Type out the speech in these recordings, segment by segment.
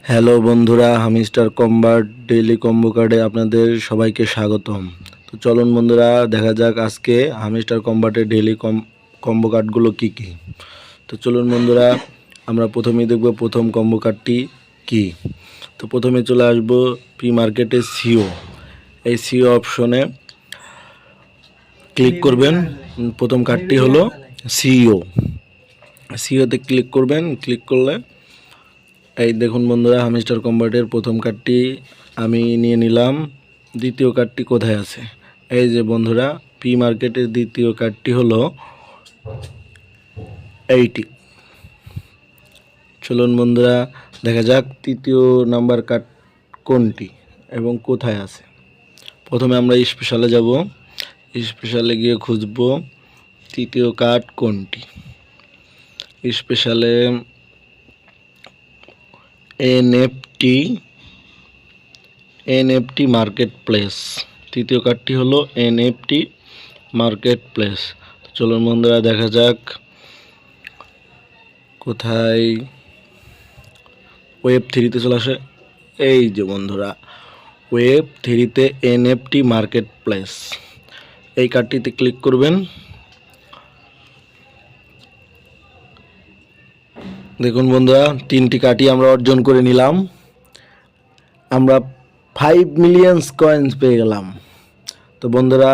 Hello বন্ধুরা, hamster কম্বার daily combo কার্ডে আপনাদের সবাইকে স্বাগতম। তো চলুন বন্ধুরা, দেখা যাক আজকে হামিস্টার কম্বাটের ডেইলি কম্বো কার্ডগুলো কী কী। তো চলুন বন্ধুরা, আমরা প্রথমেই দেখব প্রথম কম্বো কার্ডটি কী। তো প্রথমে চলে আসব প্রি মার্কেটে সিও। এই সিও অপশনে ক্লিক করবেন। প্রথম কার্ডটি হলো সিও। সিওতে ক্লিক করবেন। ক্লিক করলে এই দেখুন বন্ধুরা, হামিস্টার কম্বাটের প্রথম কার্ডটি আমি নিয়ে নিলাম। দ্বিতীয় কার্ডটি কোথায় আছে? এই যে বন্ধুরা, পি মার্কেটের দ্বিতীয় কার্ডটি হলো এইটি। চলুন বন্ধুরা, দেখা যাক তৃতীয় নাম্বার কার্ড কোনটি এবং কোথায় আছে। প্রথমে আমরা স্পেশালে যাব। স্পেশালে গিয়ে খুঁজব তৃতীয় কার্ড কোনটি। স্পেশালে এনএফটি মার্কেট প্লেস। তৃতীয় কার্ডটি হলো এনএফটি মার্কেট প্লেস। চলুন বন্ধুরা, দেখা যাক কোথায়। ওয়েব 3-তে চলে আসে। এই যে বন্ধুরা, ওয়েব 3-তে এনএফটি মার্কেট প্লেস, এই কার্ডটিতে ক্লিক করবেন। দেখুন বন্ধুরা, 3টি কার্ডই আমরা অর্জন করে নিলাম। আমরা 5 মিলিয়ন কয়েন্স পেয়ে গেলাম। তো বন্ধুরা,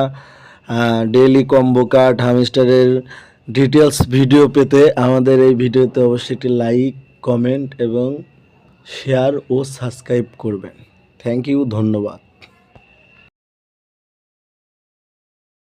ডেইলি কম্বো কার্ড হামিস্টারের ডিটেলস ভিডিও পেতে আমাদের এই ভিডিওতে অবশ্যই একটি লাইক, কমেন্ট এবং শেয়ার ও সাবস্ক্রাইব করবেন। থ্যাংক ইউ, ধন্যবাদ।